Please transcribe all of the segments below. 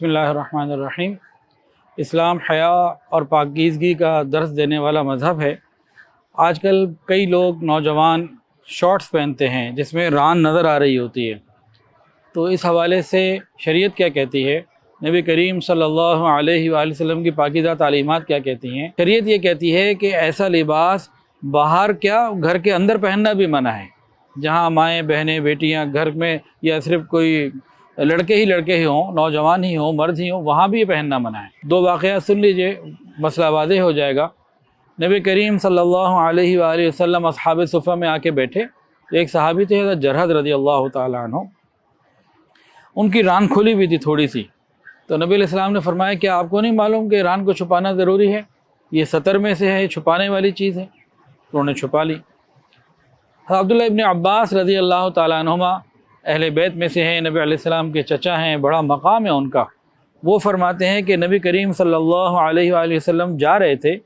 बिस्मिल्लाहिर्रहमानिर्रहीम। इस्लाम हया और पाकीज़गी का दर्स देने वाला मज़हब है। आजकल कई लोग नौजवान शॉर्ट्स पहनते हैं जिसमें रान नज़र आ रही होती है, तो इस हवाले से शरीयत क्या कहती है, नबी करीम सल्लल्लाहु अलैहि वसल्लम की पाकीज़ा तालीमात क्या कहती हैं। शरीयत ये कहती है कि ऐसा लिबास बाहर क्या घर के अंदर पहनना भी मना है। जहाँ माएँ बहनें बेटियाँ घर में या सिर्फ कोई लड़के ही हों, नौजवान ही हों, मर्द ही हों, वहाँ भी ये पहनना मना है। दो वाक़या सुन लीजिए, मसला वाज़ेह हो जाएगा। नबी करीम सल्लल्लाहु अलैहि वसल्लम अस्हाब सुफ़ा में आके बैठे, एक सहाबी थे हज़रत जरहद रज़ी अल्लाह ताला अन्हु, उनकी रान खुली हुई थी थोड़ी सी। तो नबी अलैहिस्सलाम ने फरमाया कि आपको नहीं मालूम कि रान को छुपाना ज़रूरी है, ये सतर में से है, छुपाने वाली चीज़ है। उन्होंने छुपा ली। अब्दुल्लाह इब्न अब्बास रज़ी अल्लाह ताला अन्हुमा अहले बैत में से हैं, नबी अलैहिस्सलाम के चचा हैं, बड़ा मकाम है उनका। वो फरमाते हैं कि नबी करीम सल्लल्लाहु अलैहि वसल्लम जा रहे थे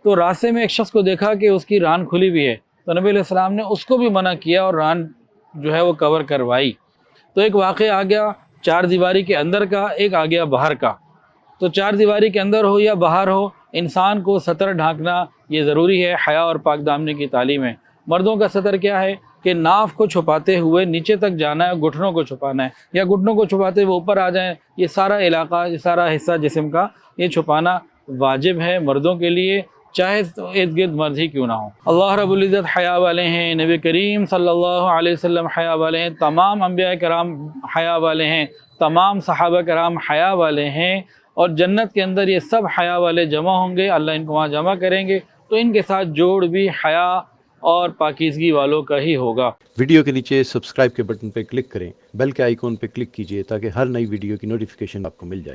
तो रास्ते में एक शख्स को देखा कि उसकी रान खुली हुई है, तो नबी अलैहिस्सलाम ने उसको भी मना किया और रान जो है वो कवर करवाई। तो एक वाक़या आ गया चार दीवारी के अंदर का, एक आ गया बाहर का। तो चार दीवारी के अंदर हो या बाहर हो, इंसान को सतर ढांकना ये ज़रूरी है। हया और पाक दामनी की तालीम है। मर्दों का सतर क्या है कि नाफ को छुपाते हुए नीचे तक जाना है, घुटनों को छुपाना है, या घुटनों को छुपाते हुए ऊपर आ जाएं, ये सारा इलाका, ये सारा हिस्सा जिस्म का ये छुपाना वाजिब है मर्दों के लिए, चाहे तो इर्द गिर्द मर्द ही क्यों ना हो। अल्लाह रब्बुल इज़्ज़त हया वाले हैं, नबी करीम सल्लल्लाहु अलैहि वसल्लम हया वाले हैं, तमाम अंबिया कराम हया वाले हैं, तमाम सहाबा कराम हया वाले हैं, और जन्नत के अंदर ये सब हया वाले जमा होंगे। अल्लाह इनको वहाँ जमा करेंगे, तो इनके साथ जोड़ भी हया और पाकीज़गी वालों का ही होगा। वीडियो के नीचे सब्सक्राइब के बटन पर क्लिक करें, बेल के आइकॉन पर क्लिक कीजिए ताकि हर नई वीडियो की नोटिफिकेशन आपको मिल जाए।